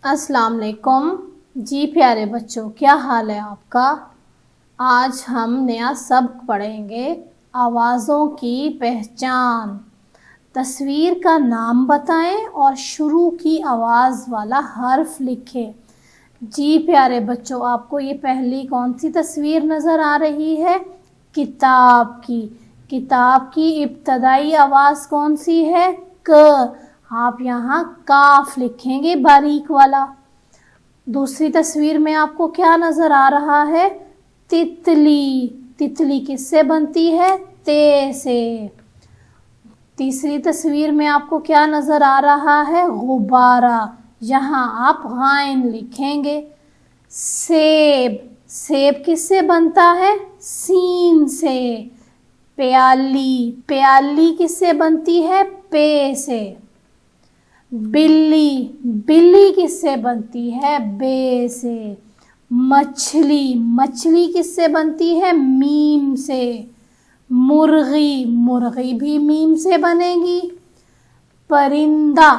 अस्सलाम वालेकुम जी प्यारे बच्चों, क्या हाल है आपका। आज हम नया सबक पढ़ेंगे, आवाज़ों की पहचान। तस्वीर का नाम बताएं और शुरू की आवाज़ वाला हर्फ लिखें। जी प्यारे बच्चों, आपको ये पहली कौन सी तस्वीर नज़र आ रही है? किताब की। किताब की इब्तदाई आवाज़ कौन सी है? क। आप यहाँ काफ लिखेंगे बारीक वाला। दूसरी तस्वीर में आपको क्या नज़र आ रहा है? तितली। तितली किससे बनती है? ते से। तीसरी तस्वीर में आपको क्या नज़र आ रहा है? गुब्बारा। यहाँ आप गाइन लिखेंगे। सेब। सेब किससे बनता है? सीन से। प्याली। प्याली किससे बनती है? पे से। बिल्ली। बिल्ली किससे बनती है? बे से। मछली। मछली किससे बनती है? मीम से। मुर्गी। मुर्गी भी मीम से बनेगी। परिंदा।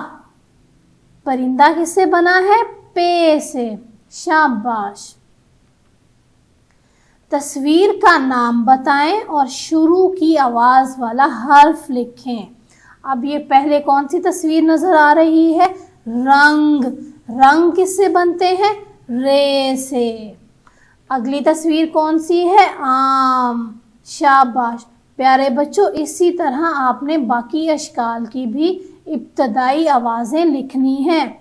परिंदा किससे बना है? पे से। शाबाश। तस्वीर का नाम बताएं और शुरू की आवाज़ वाला हर्फ लिखें। अब ये पहले कौन सी तस्वीर नज़र आ रही है? रंग। रंग किससे बनते हैं? रे से। अगली तस्वीर कौन सी है? आम। शाबाश प्यारे बच्चों, इसी तरह आपने बाकी अशकाल की भी इब्तदाई आवाज़ें लिखनी हैं।